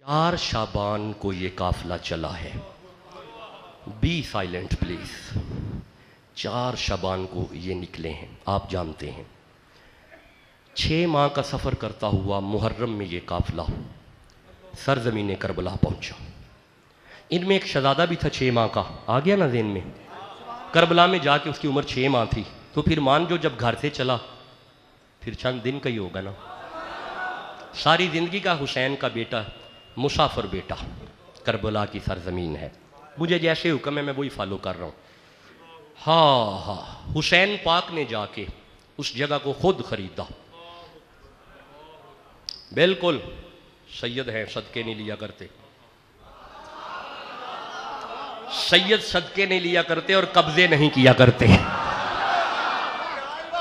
4 शाबान को ये काफिला चला है। B silent please. 4 शाबान को ये निकले हैं, आप जानते हैं। 6 माह का सफ़र करता हुआ मुहर्रम में ये काफिला सरजमीन करबला पहुंचा। इनमें एक शहजादा भी था 6 माह का, आ गया ना ज़हन में। करबला में जाके उसकी उम्र 6 माह थी, तो फिर मान जो जब घर से चला फिर चंद दिन का ही होगा ना। सारी ज़िंदगी का हुसैन का बेटा, मुसाफिर बेटा, करबला की सरजमीन है। मुझे जैसे हुक्म है मैं वही फॉलो कर रहा हूँ। हाँ, हुसैन पाक ने जाके उस जगह को खुद खरीदा। बिल्कुल सैयद हैं, सदके नहीं लिया करते। सैयद सदके नहीं लिया करते और कब्जे नहीं किया करते।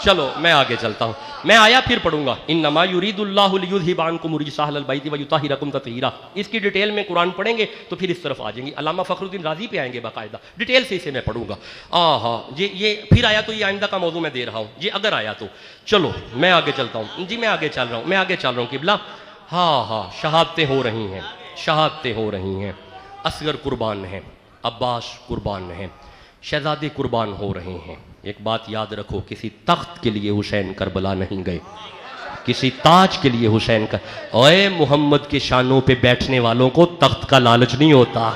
चलो मैं आगे चलता हूँ, मैं आया फिर पढ़ूंगा। इन्नमा युरीदुल्लाहु लियुज़हिबा अन्कुम रिज्सा अहलल बैति व युताहिरकुम तत्हीरा। इसकी डिटेल में कुरान पढ़ेंगे तो फिर इस तरफ आ जाएंगे। अल्लामा फखरुद्दीन राजी पे आएंगे बाकायदा, डिटेल से इसे मैं पढ़ूंगा। हाँ, ये फिर आया तो ये आइंदा का मौजू मैं दे रहा हूँ, ये अगर आया तो। चलो मैं आगे चलता हूँ जी, मैं आगे चल रहा हूँ किबला। हाँ, शहादतें हो रही हैं, शहादतें हो रही हैं। असगर कुर्बान हैं, अब्बास कुर्बान हैं, शहजादे कुर्बान हो रहे हैं। एक बात याद रखो, किसी तख्त के लिए हुसैन करबला नहीं गए, किसी ताज के लिए हुसैन का। ओए मोहम्मद के शानों पे बैठने वालों को तख्त का लालच नहीं होता।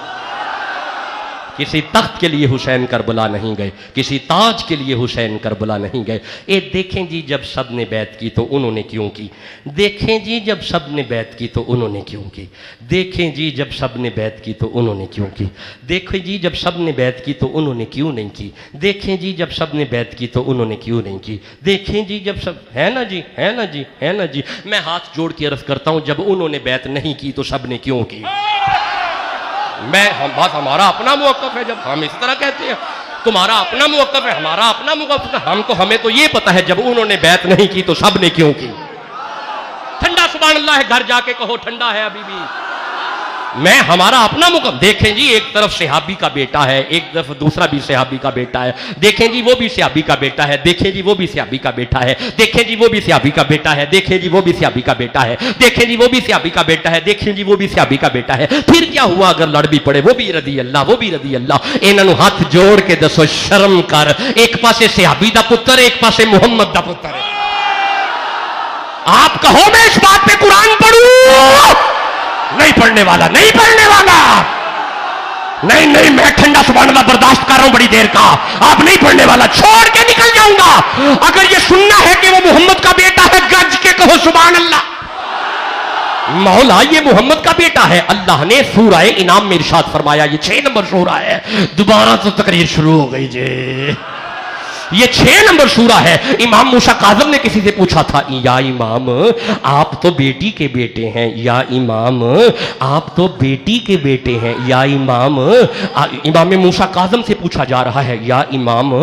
किसी तख्त के लिए हुसैन करबला नहीं गए, किसी ताज के लिए हुसैन करबला नहीं गए। ये देखें जी जब सब ने बैत की तो उन्होंने क्यों की। देखें जी जब सब ने बैत की तो उन्होंने क्यों की। देखें जी जब सब ने बैत की तो उन्होंने क्यों की। देखें जी जब सब ने बैत की तो उन्होंने क्यों नहीं की। देखें जी जब सब ने बैत की तो उन्होंने क्यों नहीं की। देखें जी जब सब, है ना जी, है ना जी, है ना जी। मैं हाथ जोड़ के अर्ज करता हूँ, जब उन्होंने बैत नहीं की तो सब ने क्यों की। बात हमारा अपना मौक़िफ़ है, जब हम इस तरह कहते हैं तुम्हारा अपना मौक़िफ़ है, हमारा अपना मौक़िफ़ है। हमें तो ये पता है जब उन्होंने बैत नहीं की तो सब ने क्यों की। ठंडा सुभान अल्लाह है, घर जाके कहो ठंडा है अभी भी। मैं हमारा अपना मुकम। देखें जी एक तरफ सहाबी का बेटा है, एक तरफ दूसरा भी सहाबी का बेटा है। देखें जी वो भी सहाबी का बेटा है, देखें जी वो भी सहाबी का बेटा है। देखें जी वो भी सहाबी का बेटा है, देखें जी वो भी सहाबी का बेटा है। देखें जी वो भी सहाबी का बेटा है, देखें जी वो भी सहाबी का बेटा है। फिर क्या हुआ अगर लड़ भी पड़े, वो भी रदी अल्लाह, वो भी रदी अल्लाह। इन्होंने हाथ जोड़ के दसो शर्म कर। एक पासे सहाबी दा पुत्र, एक पासे मुहम्मद दा पुत्र है। आप कहो मैं इस बात पे कुरान पढ़ूं, नहीं पढ़ने वाला, नहीं पढ़ने वाला। नहीं नहीं, मैं ठंडा सुभान अल्लाह बर्दाश्त कर रहा हूं बड़ी देर का। आप नहीं पढ़ने वाला, छोड़ के निकल जाऊंगा। अगर ये सुनना है कि वो मोहम्मद का बेटा है, गज के कहो सुभान अल्लाह। मौला ये मोहम्मद का बेटा है। अल्लाह ने सूरा इनाम में इरशाद फरमाया, ये 6 नंबर सूरा है। दोबारा तो तकरीर शुरू हो गई जी, ये 6 नंबर सूरा है। इमाम मूसा काज़िम ने किसी से पूछा था, या इमाम आप तो बेटी के बेटे हैं, या इमाम आप तो बेटी के बेटे हैं, या इमाम। इमाम मूसा काज़िम से पूछा जा रहा है, या इमाम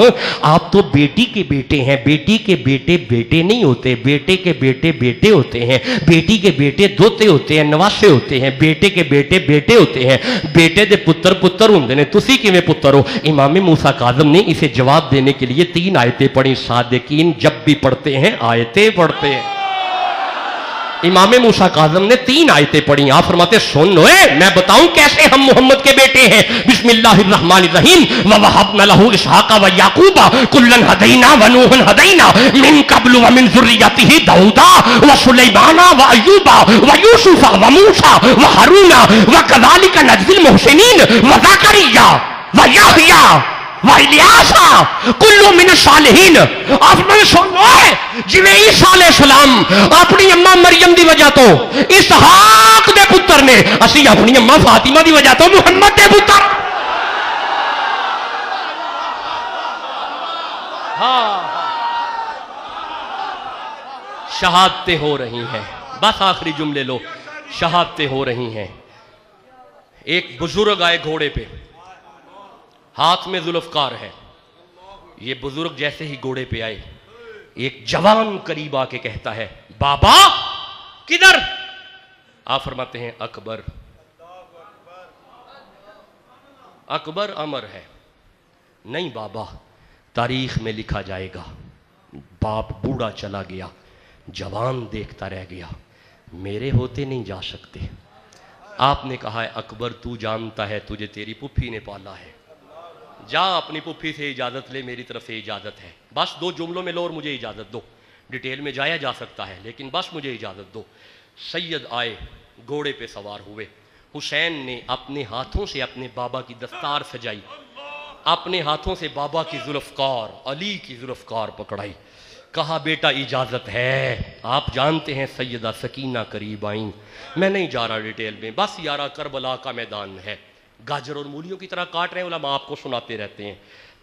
आप तो बेटी के बेटे हैं। बेटी के बेटे बेटे नहीं होते, बेटे के बेटे बेटे होते हैं। बेटी के बेटे दोते होते हैं, नवासे होते हैं। बेटे के बेटे बेटे होते हैं, बेटे दे पुत्र पुत्र होंदे ने। तुसी किवें पुत्र हो। इमाम मूसा काज़िम ने इसे जवाब देने के लिए 3 आयतें पढ़ी। सादिकीन जब भी पढ़ते हैं आयतें पढ़ते हैं। इमाम मूसा काज़िम ने 3 आयतें पढ़ी। आप फरमाते सुन ओए, मैं बताऊं कैसे हम मोहम्मद के बेटे हैं। बिस्मिल्लाहिर्रहमानिर्रहीम। व वहबना लहू इसहाका व याकूबा कुल्लन हदैना व नूहन हदैना मिन क़ब्लु व मिन ज़ुर्रियतिही दाऊदा व सुलैमाना व अय्यूबा व यूसुफा व मूसा व हारूना व कज़ालिका नज़्ज़िल मुहसिनीन व ज़करिया व यहया कुल्लु मिन सालिहीन। आपने सुनो जिवें ईसा अलैहिस्सलाम अपनी अम्मा मरियम दी वजह तो इसहाक दे पुत्र ने, असी अपनी अम्मा फातिमा दी वजह तो मुहम्मद दे पुत्र। हाँ, शहादतें हो रही हैं। बस आखिरी जुमले लो, शहादतें हो रही हैं। एक बुजुर्ग आए घोड़े पे, हाथ में जुल्फकार है। ये बुजुर्ग जैसे ही घोड़े पे आए, एक जवान करीब आके कहता है, बाबा किधर। आप फरमाते हैं अकबर। अकबर अमर है। नहीं बाबा, तारीख में लिखा जाएगा बाप बूढ़ा चला गया, जवान देखता रह गया, मेरे होते नहीं जा सकते। آپ نے کہا ہے اکبر تو جانتا ہے تجھے تیری پھپھی نے پالا ہے، جا اپنی پھپھی سے اجازت لے، میری طرف سے اجازت ہے، بس 2 جملوں میں لو اور مجھے اجازت دو، ڈیٹیل میں جایا جا سکتا ہے لیکن بس مجھے اجازت دو۔ سید آئے، گھوڑے پہ سوار ہوئے، حسین نے اپنے ہاتھوں سے اپنے بابا کی دستار سجائی، اپنے ہاتھوں سے بابا کی ذوالفقار علی کی ذوالفقار پکڑائی، کہا بیٹا اجازت ہے۔ آپ جانتے ہیں سیدہ سکینہ قریب آئیں، میں نہیں جا رہا ڈیٹیل میں، بس یارہ کربلا کا میدان ہے، گاجر اور مولیوں کی طرح کاٹ رہے ہیں، علماء آپ کو سناتے رہتے ہیں،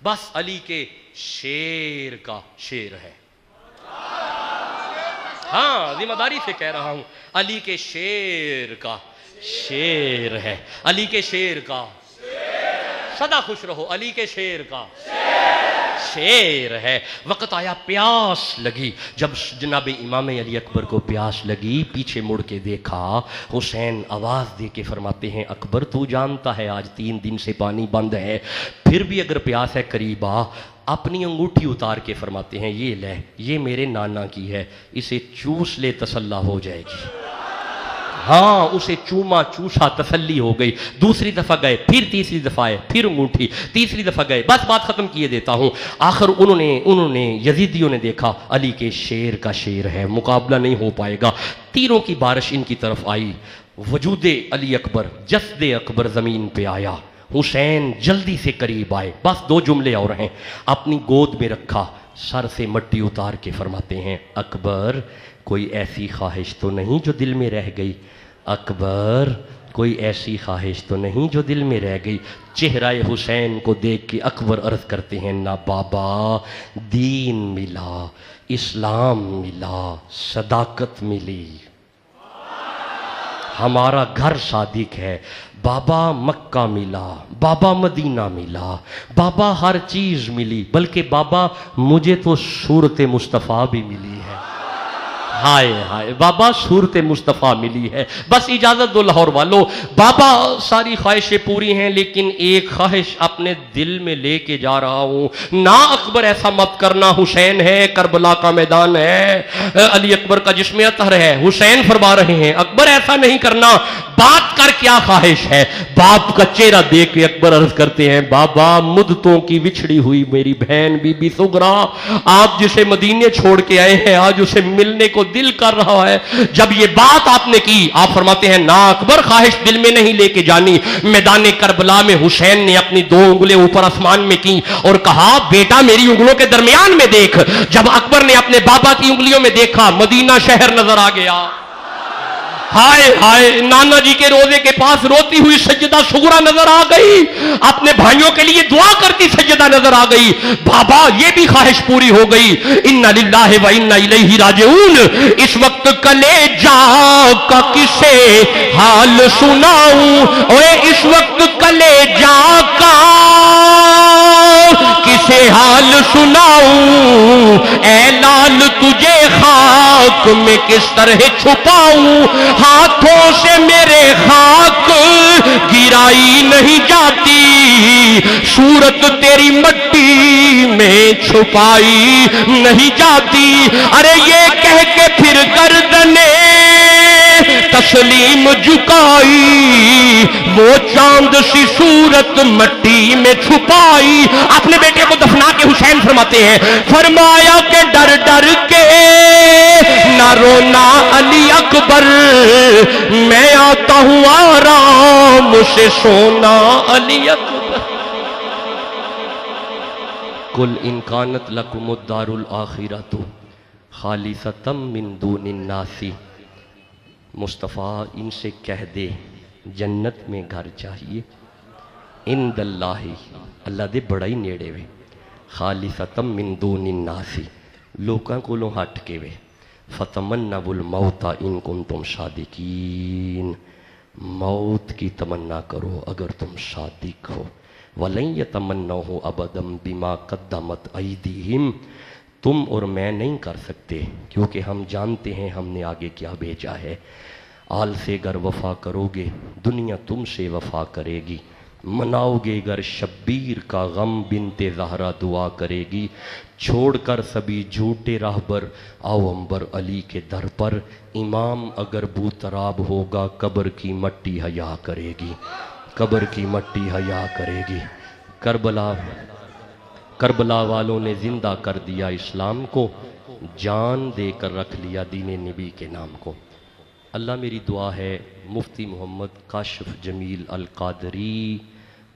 بس علی کے شیر کا شیر ہے، ہاں ذمہ داری سے کہہ رہا ہوں، علی کے شیر کا شیر ہے، علی کے شیر کا، سدا خوش رہو، علی کے شیر کا شیر ہے۔ وقت آیا پیاس لگی، جب جناب امام علی اکبر کو پیاس لگی، پیچھے مڑ کے دیکھا، حسین آواز دے کے فرماتے ہیں اکبر تو جانتا ہے آج 3 دن سے پانی بند ہے، پھر بھی اگر پیاس ہے قریب آ، اپنی انگوٹھی اتار کے فرماتے ہیں یہ لے، یہ میرے نانا کی ہے، اسے چوس لے تسلی ہو جائے گی۔ ہاں اسے چوما چوسا تسلی ہو گئی، دوسری دفعہ گئے، پھر تیسری دفعہ آئے، پھر انگوٹھی، تیسری دفعہ گئے، بس بات ختم کیے دیتا ہوں۔ آخر انہوں نے یزیدیوں نے دیکھا علی کے شیر کا شیر ہے، مقابلہ نہیں ہو پائے گا، تیروں کی بارش ان کی طرف آئی، وجود علی اکبر، جسد اکبر زمین پہ آیا، حسین جلدی سے قریب آئے، بس 2 جملے اور ہیں، اپنی گود میں رکھا، سر سے مٹی اتار کے فرماتے ہیں اکبر کوئی ایسی خواہش تو نہیں جو دل میں رہ گئی، اکبر کوئی ایسی خواہش تو نہیں جو دل میں رہ گئی۔ چہرہ حسین کو دیکھ کے اکبر عرض کرتے ہیں نہ بابا دین ملا، اسلام ملا، صداقت ملی، ہمارا گھر صادق ہے، بابا مکہ ملا، بابا مدینہ ملا، بابا ہر چیز ملی، بلکہ بابا مجھے تو صورت مصطفیٰ بھی ملی ہے، ہائے ہائے بابا صورت مصطفیٰ ملی ہے، بس اجازت دو لاہور والو، بابا ساری خواہشیں پوری ہیں لیکن ایک خواہش اپنے دل میں لے کے جا رہا ہوں، نا اکبر ایسا مت کرنا، حسین ہے، کربلا کا میدان ہے، علی اکبر کا جسم اطہر ہے، حسین فرما رہے ہیں اکبر ایسا نہیں کرنا، بات کر کیا خواہش ہے؟ باپ کا چہرہ دیکھ کے اکبر عرض کرتے ہیں بابا مدتوں کی بچھڑی ہوئی میری بہن بی بی سغرا، آپ جسے مدینے چھوڑ کے آئے ہیں آج اسے ملنے کو دل کر رہا ہے۔ جب یہ بات آپ نے کی، آپ فرماتے ہیں نا اکبر خواہش دل میں نہیں لے کے جانی۔ میدان کربلا میں حسین نے اپنی 2 انگلیں اوپر آسمان میں کی اور کہا بیٹا میری انگلوں کے درمیان میں دیکھ۔ جب اکبر نے اپنے بابا کی انگلیوں میں دیکھا مدینہ شہر نظر آ گیا۔ ہائے ہائے نانا جی کے روزے کے پاس روتی ہوئی سیدہ سغرا نظر آ گئی، اپنے بھائیوں کے لیے دعا کرتی سیدہ نظر آ گئی، بابا یہ بھی خواہش پوری ہو گئی۔ انا للہ و انا الیہ راجعون۔ اس وقت کلیجا کا کسے حال سناؤں، اوے اس وقت کلیجا کا کسے حال سناؤں، اے لال تجھے خاک میں کس طرح چھپاؤں، ہاتھوں سے میرے خاک گرائی نہیں جاتی، صورت تیری مٹی میں چھپائی نہیں جاتی۔ ارے یہ کہہ کے پھر گردنے تسلیم جھکائی، وہ چاند سی صورت مٹی میں چھپائی۔ اپنے بیٹے کو دفنا کے حسین فرماتے ہیں فرمایا کہ ڈر ڈر کے نہ رونا علی اکبر، میں آتا ہوں آرام سے سونا علی اکبر۔ قل ان کانت لکم الدار الآخرۃ خالصۃ من دون الناس، مصطفیٰ ان سے کہہ دے جنت میں گھر چاہیے، عند اللہ اللہ دے بڑا ہی نیڑے وے، خالصۃ من دون الناس لوکاں کولوں ہٹ کے وے، فتمنوا الموت ان کنتم صادقین، موت کی تمنا کرو اگر تم صادق ہو، وَلَن يَتَمَنَّوْهُ أَبَدًا بِمَا قَدَّمَتْ أَيْدِيهِمْ، تم اور میں نہیں کر سکتے کیونکہ ہم جانتے ہیں ہم نے آگے کیا بھیجا ہے۔ آل سے گر وفا کرو گے دنیا تم سے وفا کرے گی، مناؤ گے گر شبیر کا غم بنت زہرا دعا کرے گی، چھوڑ کر سبھی جھوٹے راہبر آؤ امبر علی کے در پر، امام اگر بوتراب ہوگا قبر کی مٹی حیا کرے گی، قبر کی مٹی حیا کرے گی۔ کربلا والوں نے زندہ کر دیا اسلام کو، جان دے کر رکھ لیا دین نبی کے نام کو۔ اللہ میری دعا ہے مفتی محمد کاشف جمیل القادری،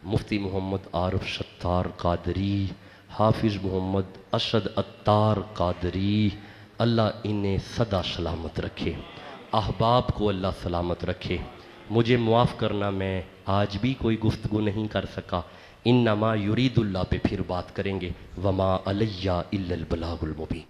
مفتی محمد عارف ستار قادری، حافظ محمد اسد عطار قادری، اللہ انہیں سدا سلامت رکھے، احباب کو اللہ سلامت رکھے۔ مجھے معاف کرنا، میں آج بھی کوئی گفتگو نہیں کر سکا، انما یرید اللہ پہ پھر بات کریں گے، وما علیہ الا البلاغ المبین۔